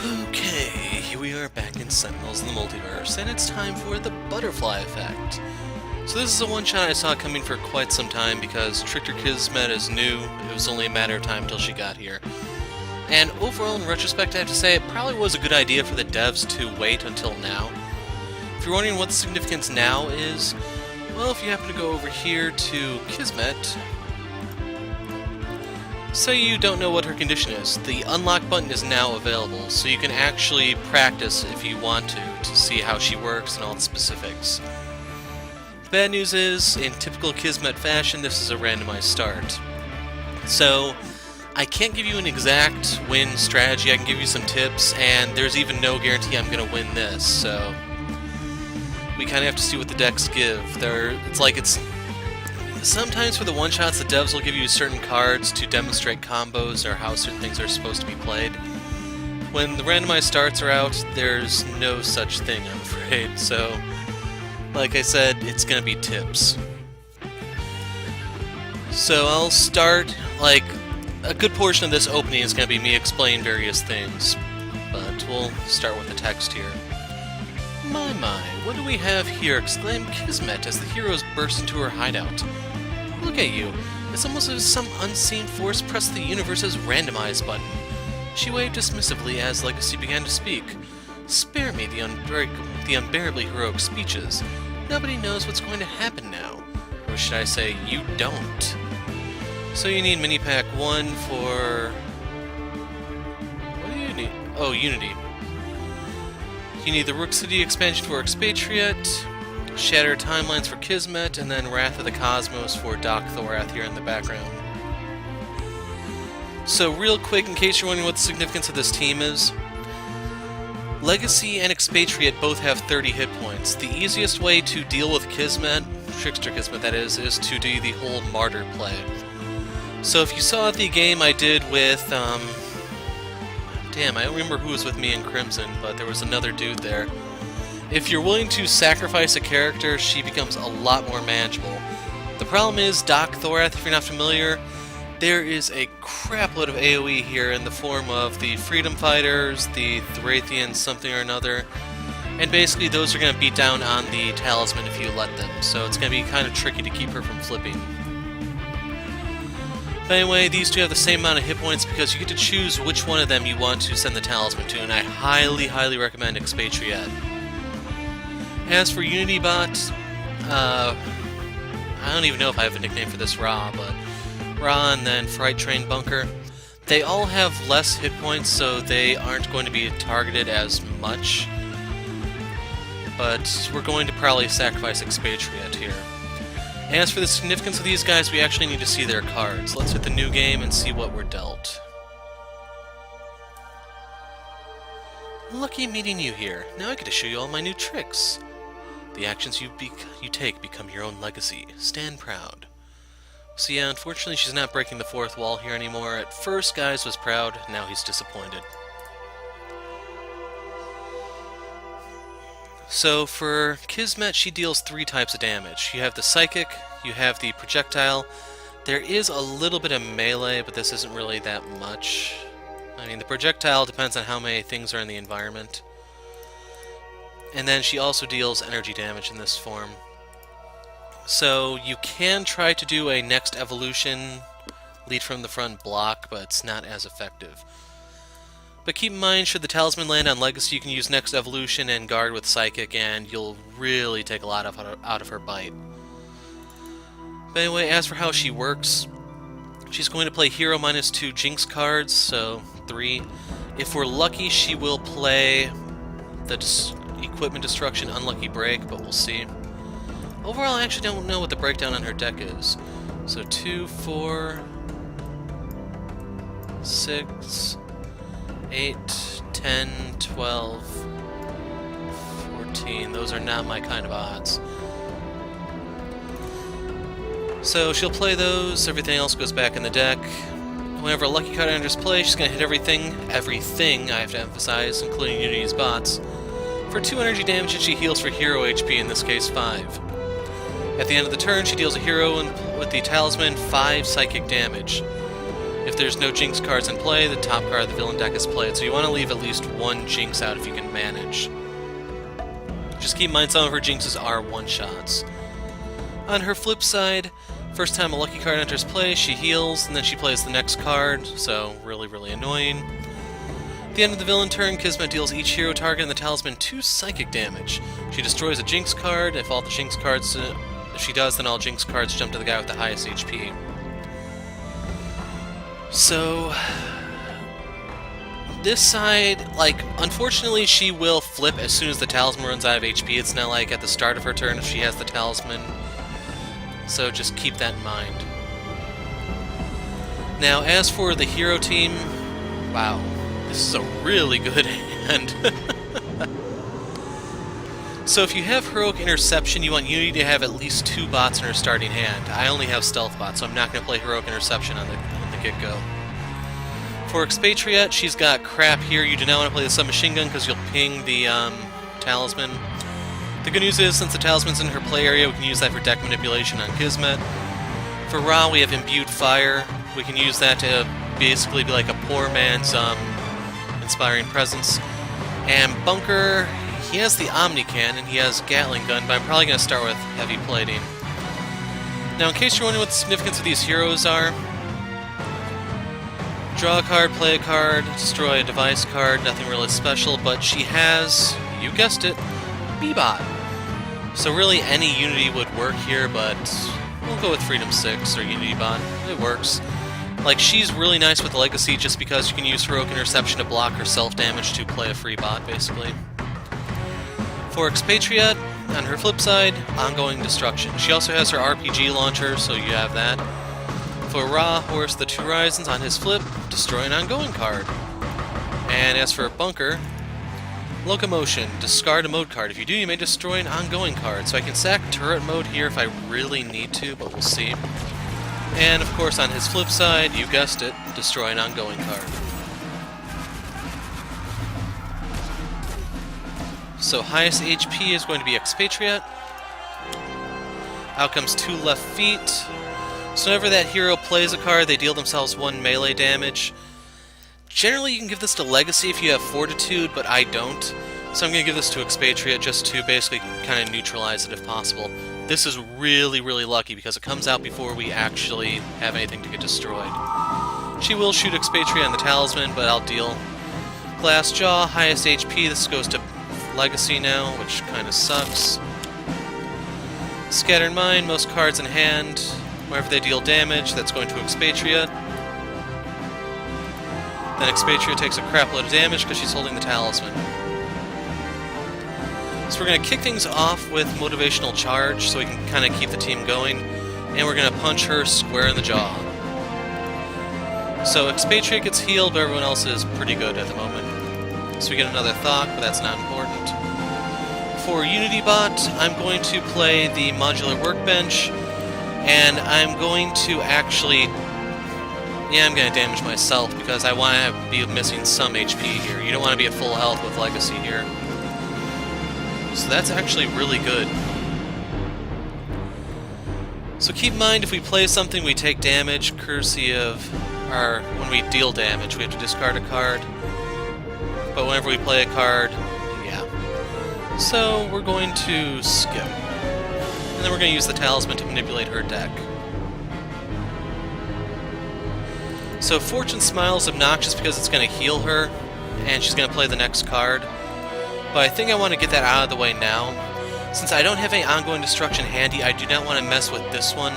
Okay, here we are back in Sentinels in the Multiverse, and it's time for the butterfly effect. So this is a one-shot I saw coming for quite some time because Trickster Kismet is new. It was only a matter of time until she got here. And overall, in retrospect, I have to say it probably was a good idea for the devs to wait until now. If you're wondering what the significance now is, well, if you happen to go over here to Kismet, say you don't know what her condition is, the unlock button is now available, so you can actually practice if you want to see how she works and all the specifics. The bad news is, in typical Kismet fashion, this is a randomized start. So, I can't give you an exact win strategy, I can give you some tips, and there's even no guarantee I'm going to win this, so we kind of have to see what the decks give. Sometimes for the one-shots, the devs will give you certain cards to demonstrate combos or how certain things are supposed to be played. When the randomized starts are out, there's no such thing, I'm afraid. So, like I said, it's gonna be tips. So I'll start, a good portion of this opening is gonna be me explaining various things. But we'll start with the text here. My, what do we have here? Exclaimed Kismet as the heroes burst into her hideout. Look at you. It's almost as if some unseen force pressed the universe's randomize button. She waved dismissively as Legacy began to speak. Spare me the unbearably heroic speeches. Nobody knows what's going to happen now. Or should I say, you don't. So you need mini pack 1 for... What do you need? Oh, Unity. You need the Rook City expansion for Expatriate, Shattered Timelines for Kismet, and then Wrath of the Cosmos for Doc Thorath here in the background. So real quick, in case you're wondering what the significance of this team is, Legacy and Expatriate both have 30 hit points. The easiest way to deal with Kismet, Trickster Kismet that is to do the whole martyr play. So if you saw the game I did with, damn, I don't remember who was with me in Crimson, but there was another dude there. If you're willing to sacrifice a character, she becomes a lot more manageable. The problem is, Doc Thorath, if you're not familiar, there is a crapload of AoE here in the form of the Freedom Fighters, the Thrathians, something or another, and basically those are going to beat down on the Talisman if you let them, so it's going to be kind of tricky to keep her from flipping. But anyway, these two have the same amount of hit points because you get to choose which one of them you want to send the Talisman to, and I highly recommend Expatriate. As for Unity Bot, I don't even know if I have a nickname for this Ra, but Ra and then Fright Train Bunker, they all have less hit points, so they aren't going to be targeted as much. But we're going to probably sacrifice Expatriate here. As for the significance of these guys, we actually need to see their cards. Let's hit the new game and see what we're dealt. Lucky meeting you here. Now I get to show you all my new tricks. The actions you take become your own legacy. Stand proud. So yeah, unfortunately she's not breaking the fourth wall here anymore. At first, Guys was proud, now he's disappointed. So for Kismet, she deals 3 types of damage. You have the Psychic, you have the Projectile. There is a little bit of melee, but this isn't really that much. I mean, the Projectile depends on how many things are in the environment. And then she also deals energy damage in this form. So you can try to do a next evolution, lead from the front block, but it's not as effective. But keep in mind, should the Talisman land on Legacy, you can use next evolution and guard with Psychic, and you'll really take a lot out of her bite. But anyway, as for how she works, she's going to play Hero -2 Jinx cards, so 3. If we're lucky, she will play the Equipment Destruction Unlucky Break, but we'll see. Overall, I actually don't know what the breakdown on her deck is. So 2, 4, 6, 8, 10, 12, 14. Those are not my kind of odds. So she'll play those, everything else goes back in the deck. Whenever a lucky card enters play, she's going to hit everything, I have to emphasize, including Unity's bots, for 2 energy damage, and she heals for hero HP, in this case 5. At the end of the turn, she deals a hero with the Talisman 5 psychic damage. If there's no jinx cards in play, the top card of the villain deck is played, so you want to leave at least one jinx out if you can manage. Just keep in mind some of her jinxes are one-shots. On her flip side, first time a lucky card enters play, she heals, and then she plays the next card, so really annoying. At the end of the villain turn, Kismet deals each hero target in the Talisman 2 psychic damage. She destroys a jinx card. If all the jinx cards, if she does, then all jinx cards jump to the guy with the highest HP. So, this side, like, unfortunately she will flip as soon as the Talisman runs out of HP. It's not like at the start of her turn if she has the Talisman. So just keep that in mind. Now, as for the hero team, wow, this is a really good hand. So if you have Heroic Interception, you want Unity to have at least 2 bots in her starting hand. I only have Stealth Bot, so I'm not going to play Heroic Interception on the get-go. For Expatriate, she's got crap here. You do not want to play the submachine gun because you'll ping the Talisman. The good news is, since the Talisman's in her play area, we can use that for deck manipulation on Kismet. For Ra, we have Imbued Fire. We can use that to basically be like a poor man's Inspiring Presence. And Bunker, he has the Omni Cannon, he has Gatling Gun, but I'm probably going to start with Heavy Plating. Now, in case you're wondering what the significance of these heroes are, draw a card, play a card, destroy a device card, nothing really special, but she has, you guessed it, B-Bot. So really any Unity would work here, but we'll go with Freedom 6 or Unity Bot. It works. Like, she's really nice with Legacy just because you can use Heroic Interception to block her self-damage to play a free bot, basically. For Expatriate, on her flip side, Ongoing Destruction. She also has her RPG launcher, so you have that. For Ra, Horus the Two Horizons, on his flip, destroy an ongoing card. And as for Bunker, Locomotion, discard a mode card. If you do, you may destroy an ongoing card. So I can sack turret mode here if I really need to, but we'll see. And of course on his flip side, you guessed it, destroy an ongoing card. So highest HP is going to be Expatriate. Out comes 2 left feet. So whenever that hero plays a card, they deal themselves 1 melee damage. Generally, you can give this to Legacy if you have Fortitude, but I don't. So I'm going to give this to Expatriate just to basically kind of neutralize it if possible. This is really lucky because it comes out before we actually have anything to get destroyed. She will shoot Expatriate on the Talisman, but I'll deal. Glass Jaw, highest HP. This goes to Legacy now, which kind of sucks. Scattered Mind, most cards in hand. Whenever they deal damage, that's going to Expatriate. Then Expatriate takes a crap load of damage because she's holding the Talisman. So we're going to kick things off with Motivational Charge so we can kind of keep the team going. And we're going to punch her square in the jaw. So Expatriate gets healed, but everyone else is pretty good at the moment. So we get another Thok, but that's not important. For Unity Bot, I'm going to play the Modular Workbench. And I'm going to actually... yeah, I'm going to damage myself because I want to be missing some HP here. You don't want to be at full health with Legacy here. So that's actually really good. So keep in mind, if we play something, we take damage, courtesy of our... when we deal damage, we have to discard a card. But whenever we play a card, yeah. So we're going to skip. And then we're going to use the Talisman to manipulate her deck. So Fortune Smile is obnoxious because it's going to heal her, and she's going to play the next card. But I think I want to get that out of the way now. Since I don't have any ongoing destruction handy, I do not want to mess with this one.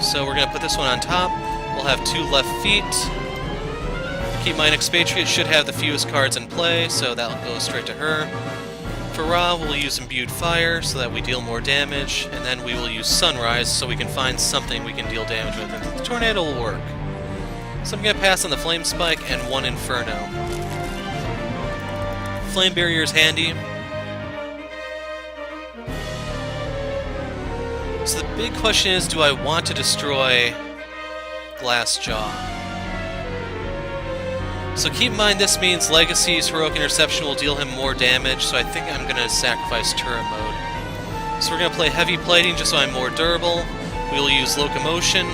So we're going to put this one on top. We'll have 2 left feet. Keep in mind, Expatriate should have the fewest cards in play, so that'll go straight to her. For Ra, we'll use Imbued Fire so that we deal more damage, and then we will use Sunrise so we can find something we can deal damage with, and the Tornado will work. So I'm going to pass on the Flame Spike and 1 Inferno. Flame Barrier is handy. So the big question is, do I want to destroy Glass Jaw? So keep in mind, this means Legacy's Heroic Interception will deal him more damage, so I think I'm going to sacrifice Turret Mode. So we're going to play Heavy Plating just so I'm more durable. We will use Locomotion.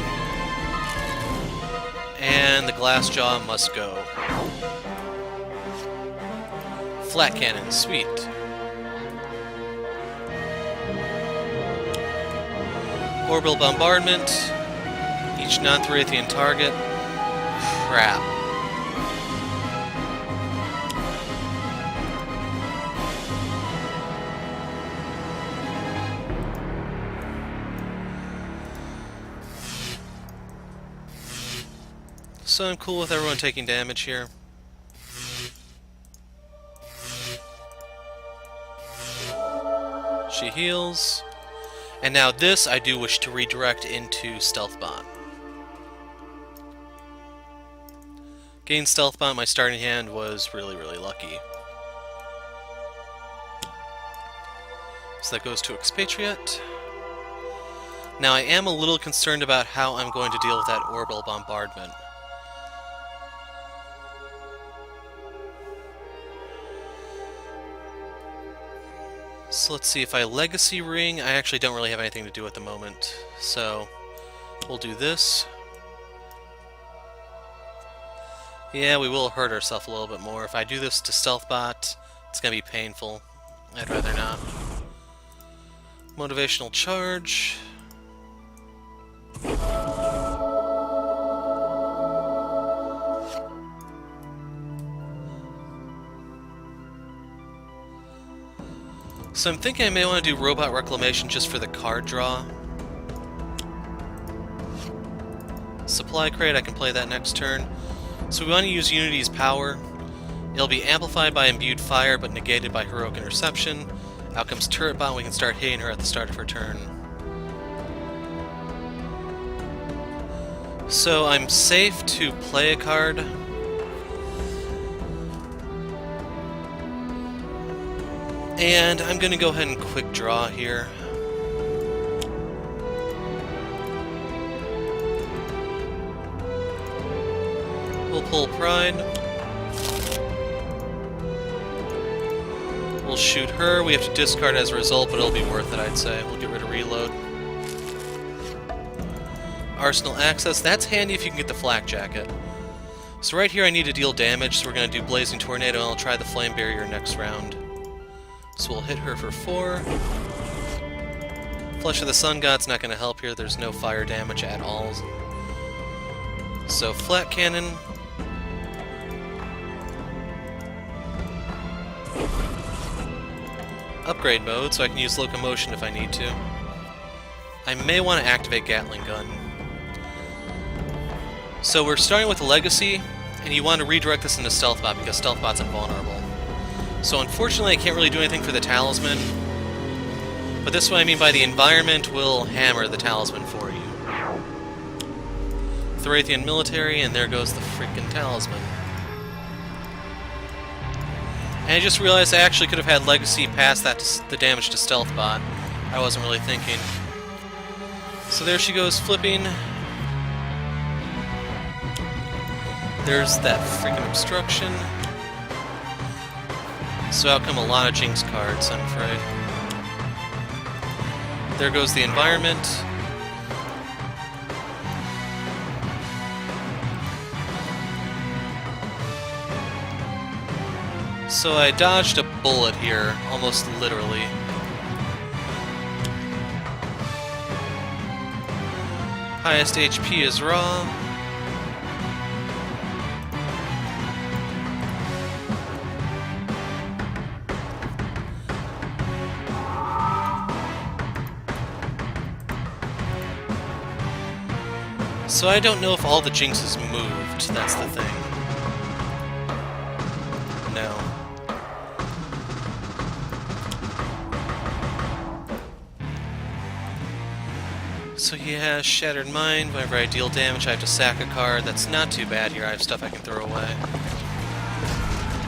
And the glass jaw must go. Flat cannon, sweet. Orbital bombardment. Each non-Theriathian target. Crap. So I'm cool with everyone taking damage here. She heals. And now this I do wish to redirect into Stealth Bot. Getting Stealth Bot in my starting hand was really, really lucky. So that goes to Expatriate. Now I am a little concerned about how I'm going to deal with that Orbital Bombardment. So let's see, if I Legacy Ring, I actually don't really have anything to do at the moment. So we'll do this. Yeah, we will hurt ourselves a little bit more. If I do this to Stealth Bot, it's going to be painful. I'd rather not. Motivational Charge. So I'm thinking I may want to do Robot Reclamation just for the card draw. Supply Crate, I can play that next turn. So we want to use Unity's power. It'll be amplified by Imbued Fire, but negated by Heroic Interception. Out comes Turret Bot, and we can start hitting her at the start of her turn. So I'm safe to play a card. And I'm going to go ahead and quick draw here. We'll pull Pride. We'll shoot her. We have to discard as a result, but it'll be worth it, I'd say. We'll get rid of Reload. Arsenal Access. That's handy if you can get the Flak Jacket. So right here I need to deal damage, so we're going to do Blazing Tornado, and I'll try the Flame Barrier next round. So we'll hit her for 4. Flesh of the Sun God's not going to help here. There's no fire damage at all. So Flat Cannon. Upgrade mode, so I can use Locomotion if I need to. I may want to activate Gatling Gun. So we're starting with a Legacy, and you want to redirect this into Stealth Bot because Stealth Bot's invulnerable. So unfortunately I can't really do anything for the Talisman, but this is what I mean by the environment will hammer the Talisman for you. Theriathian Military, and there goes the freaking Talisman. And I just realized I actually could have had Legacy pass that the damage to Stealth Bot. I wasn't really thinking. So there she goes flipping. There's that freaking Obstruction. So out come a lot of Jinx cards, I'm afraid. There goes the environment. So I dodged a bullet here, almost literally. Highest HP is Raw. So I don't know if all the Jinxes moved, that's the thing. No. So yeah, Shattered Mind, whenever I deal damage I have to sack a card. That's not too bad here, I have stuff I can throw away.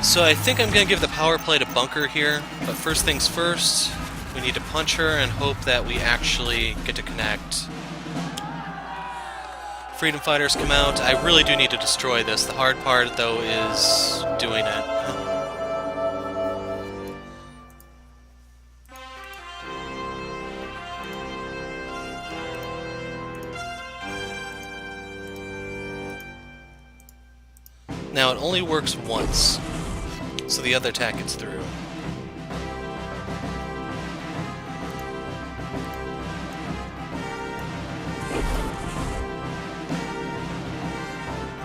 So I think I'm going to give the power play to Bunker here, but first things first, we need to punch her and hope that we actually get to connect. Freedom Fighters come out. I really do need to destroy this. The hard part, though, is doing it. Now it only works once, so the other attack gets through.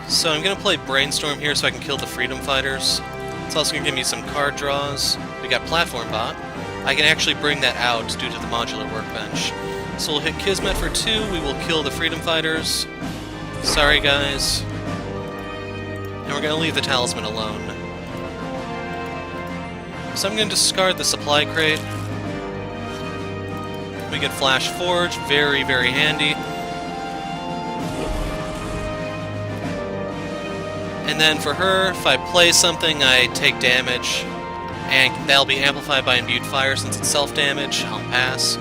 So I'm going to play Brainstorm here so I can kill the Freedom Fighters. It's also going to give me some card draws. We got Platform Bot. I can actually bring that out due to the modular workbench. So we'll hit Kismet for 2, we will kill the Freedom Fighters. Sorry guys. And we're going to leave the Talisman alone. So I'm going to discard the supply crate. We get Flash Forge, very, very handy. And then for her, if I play something, I take damage. And that'll be amplified by imbued fire since it's self-damage. I'll pass.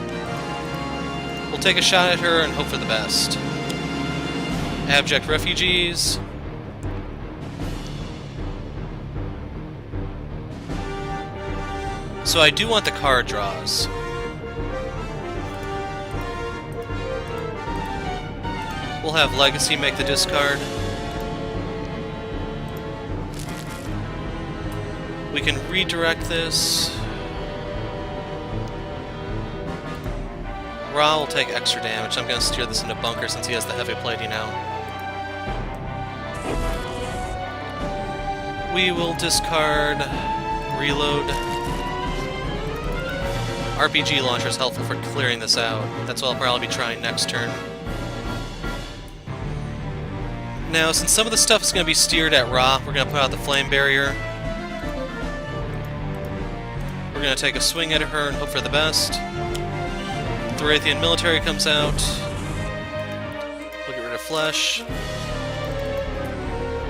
We'll take a shot at her and hope for the best. Abject Refugees. So I do want the card draws. We'll have Legacy make the discard. We can redirect this. Ra will take extra damage. I'm going to steer this into Bunker since he has the heavy plating now. We will discard Reload. RPG Launcher is helpful for clearing this out. That's what I'll probably be trying next turn. Now, since some of the stuff is going to be steered at Ra, we're going to put out the Flame Barrier. We're going to take a swing at her and hope for the best. The Raytheon Military comes out. We'll get rid of Flesh.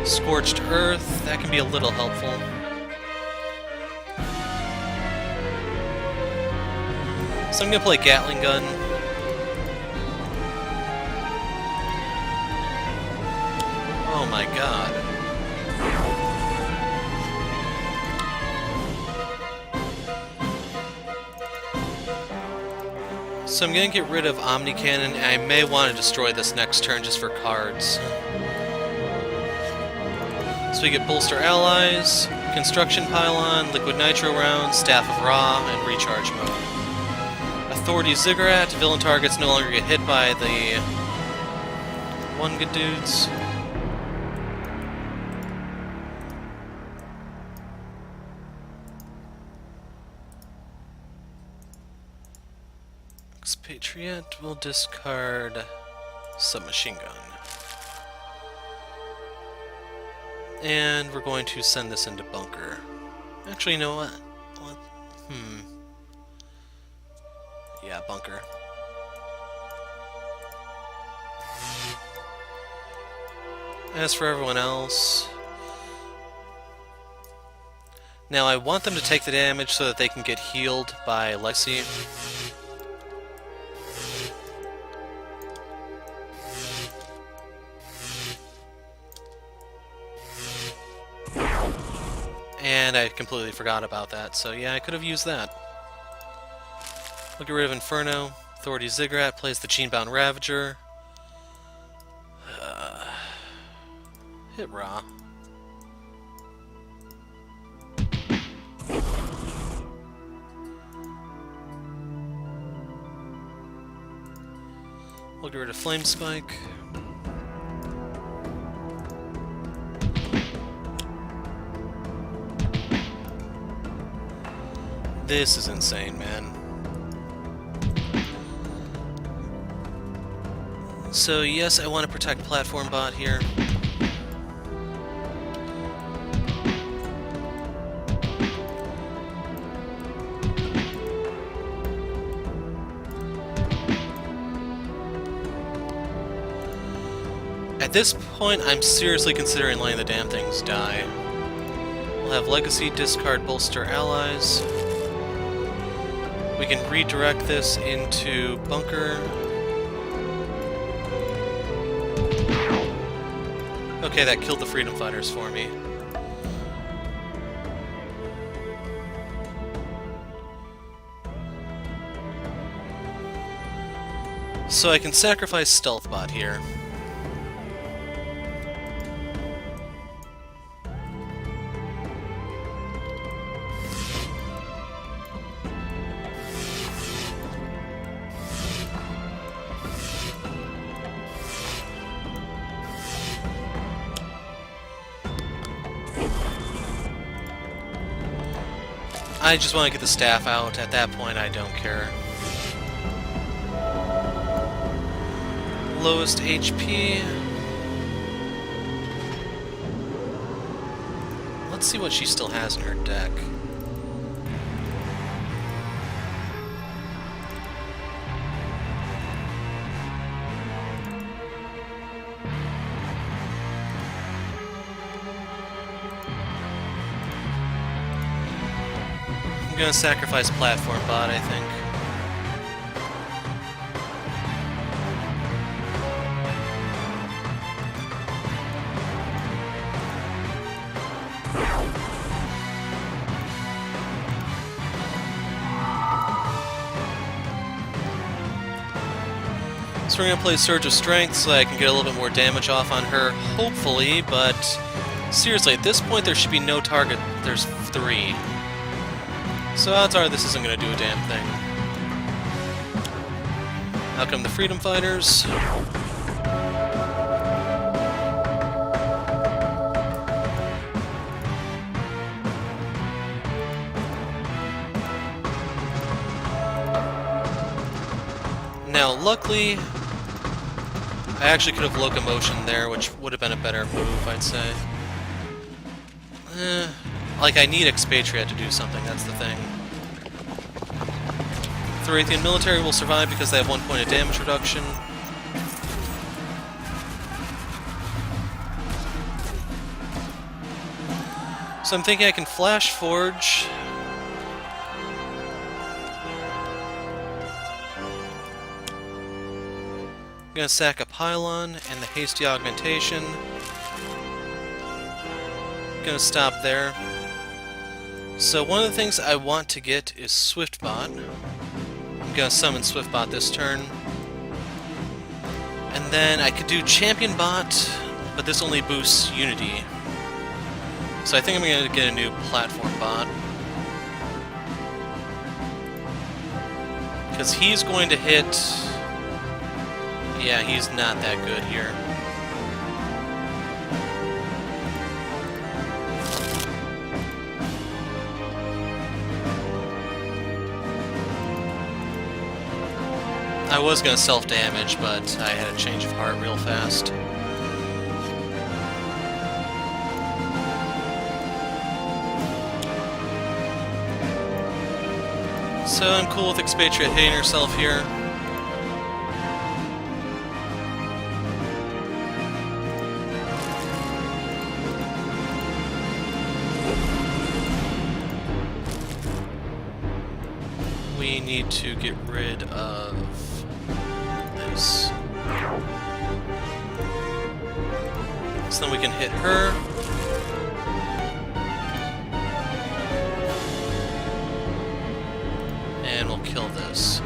Scorched Earth, that can be a little helpful. So I'm going to play Gatling Gun. Oh my god. So I'm going to get rid of Omni Cannon, and I may want to destroy this next turn just for cards. So we get Bolster Allies, Construction Pylon, Liquid Nitro Round, Staff of Ra, and Recharge Mode. Authority Ziggurat, villain targets no longer get hit by the one good dudes. Expatriate will discard Submachine Gun. And we're going to send this into Bunker. Actually, you know what? Yeah, Bunker. As for everyone else... Now, I want them to take the damage so that they can get healed by Legacy. And I completely forgot about that, so yeah, I could have used that. We'll get rid of Inferno. Authority Ziggurat plays the Genebound Ravager. Hit Ra. We'll get rid of Flame Spike. This is insane, man. So yes, I want to protect Platform Bot here. At this point, I'm seriously considering letting the damn things die. We'll have Legacy discard Bolster Allies. We can redirect this into Bunker. Okay, that killed the Freedom Fighters for me. So I can sacrifice Stealth Bot here. I just want to get the staff out. At that point, I don't care. Lowest HP. Let's see what she still has in her deck. I'm gonna sacrifice Platform Bot, I think. So we're gonna play Surge of Strength so I can get a little bit more damage off on her, hopefully, but seriously, at this point there should be no target. There's 3. So odds are this isn't going to do a damn thing. Out come the Freedom Fighters. Now, luckily, I actually could have Locomotion there, which would have been a better move, I'd say. Like, I need Expatriate to do something, that's the thing. Thorathian Military will survive because they have 1 point of damage reduction. So I'm thinking I can Flash Forge. I'm gonna sack a Pylon and the Hasty Augmentation. Gonna stop there. So one of the things I want to get is Swiftbot. I'm gonna summon Swiftbot this turn. And then I could do Champion Bot, but this only boosts Unity. So I think I'm gonna get a new Platform Bot. Because he's going to hit... Yeah, he's not that good here. I was going to self-damage, but I had a change of heart real fast. So I'm cool with Expatriate hitting herself here. We need to get rid of this. So then we can hit her. And we'll kill this.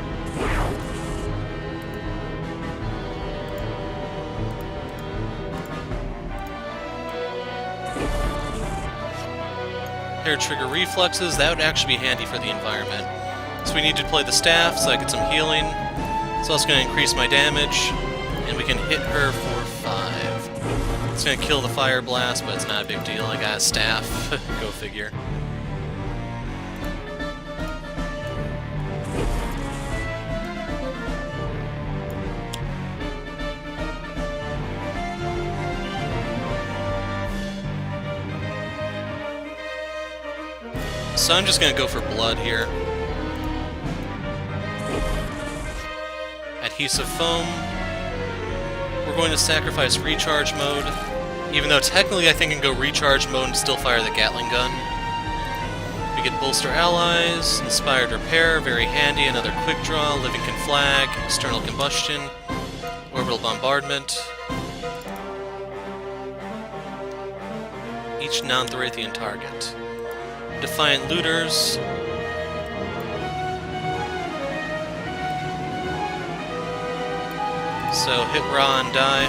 Hair trigger reflexes, that would actually be handy for the environment. So we need to play the staff so I get some healing. So that's going to increase my damage, and we can hit her for 5. It's going to kill the Fire Blast, but it's not a big deal. I got a staff. Go figure. So I'm just going to go for blood here. Adhesive Foam. We're going to sacrifice Recharge Mode, even though technically I think I can go Recharge Mode and still fire the Gatling Gun. We get Bolster Allies, Inspired Repair, very handy, another Quick Draw, Living Conflag, External Combustion, Orbital Bombardment. Each non-Thorathian target. Defiant Looters. So hit Ra and die.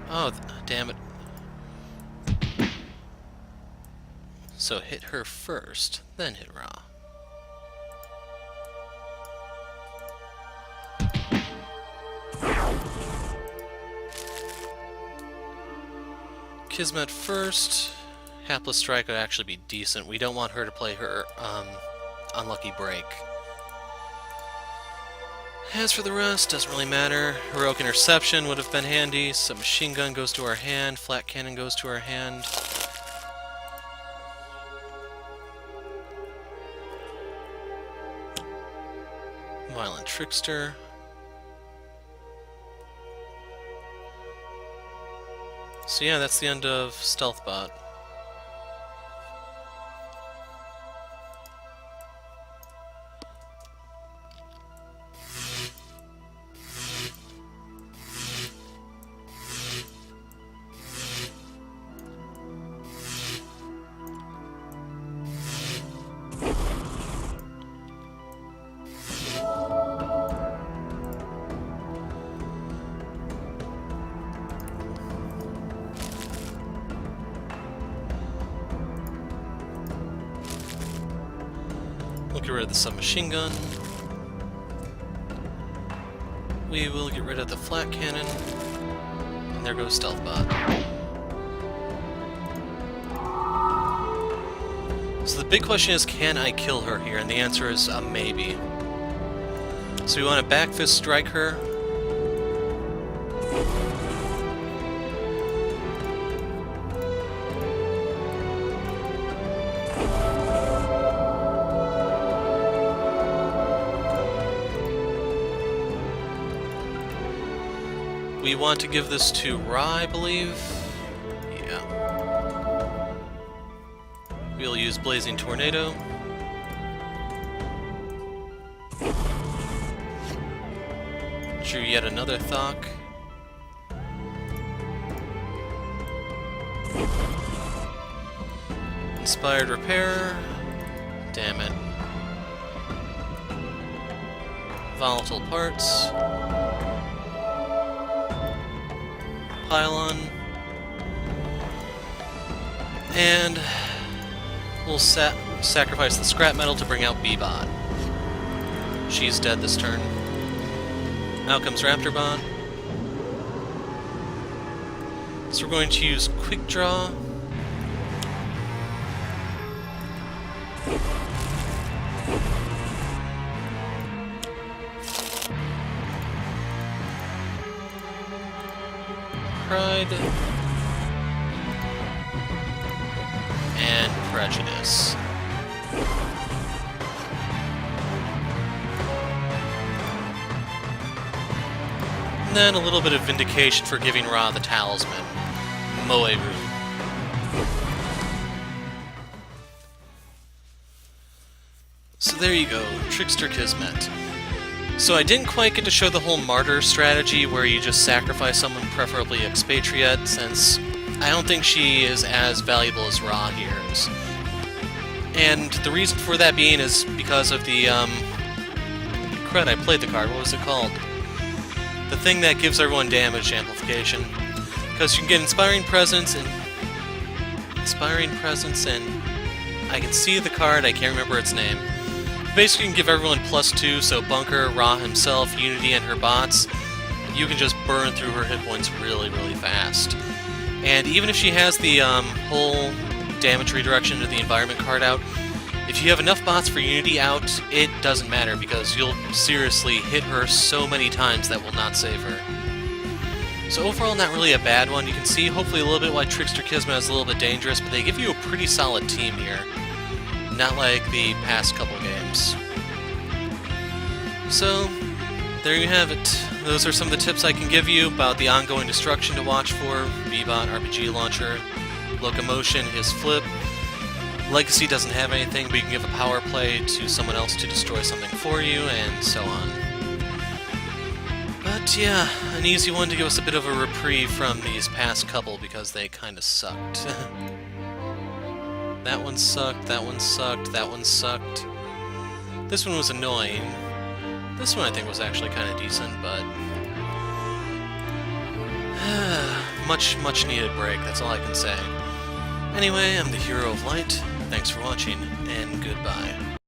Oh, damn it. So hit her first, then hit Ra. Kismet first. Hapless Strike would actually be decent. We don't want her to play her unlucky break. As for the rest, doesn't really matter. Heroic Interception would have been handy. Submachine Gun goes to our hand. Flat Cannon goes to our hand. Violent Trickster. So yeah, that's the end of Stealth Bot. We'll get rid of the submachine gun. We will get rid of the flat cannon. And there goes Stealth Bot. So the big question is, can I kill her here? And the answer is a maybe. So we want to back fist strike her. We want to give this to Ra, I believe. Yeah. We'll use Blazing Tornado. Drew yet another Thok. Inspired Repair. Damn it. Volatile Parts. Pylon. And we'll sacrifice the scrap metal to bring out B-Bot. She's dead this turn. Out comes Raptor Bot. So we're going to use Quick Draw. Pride. And Prejudice. And then a little bit of Vindication for giving Ra the Talisman. Moeru. So there you go, Trickster Kismet. So I didn't quite get to show the whole martyr strategy where you just sacrifice someone, preferably expatriate, since I don't think she is as valuable as Ra here is. And the reason for that being is because of the, crud, I played the card, what was it called? The thing that gives everyone damage amplification. Because you can get Inspiring Presence and I can see the card, I can't remember its name. Basically, you can give everyone +2, so Bunker, Ra himself, Unity, and her bots. You can just burn through her hit points really, really fast. And even if she has the whole damage redirection to the environment card out, if you have enough bots for Unity out, it doesn't matter, because you'll seriously hit her so many times that will not save her. So overall, not really a bad one. You can see, hopefully, a little bit why Trickster Kismet is a little bit dangerous, but they give you a pretty solid team here. Not like the past couple games. So, there you have it. Those are some of the tips I can give you about the ongoing destruction to watch for. B-Bot, RPG Launcher, Locomotion, his flip. Legacy doesn't have anything, but you can give a power play to someone else to destroy something for you, and so on. But yeah, an easy one to give us a bit of a reprieve from these past couple, because they kinda sucked. That one sucked, that one sucked, that one sucked. This one was annoying. This one I think was actually kind of decent, but... much needed break, that's all I can say. Anyway, I'm the Hero of Light. Thanks for watching, and goodbye.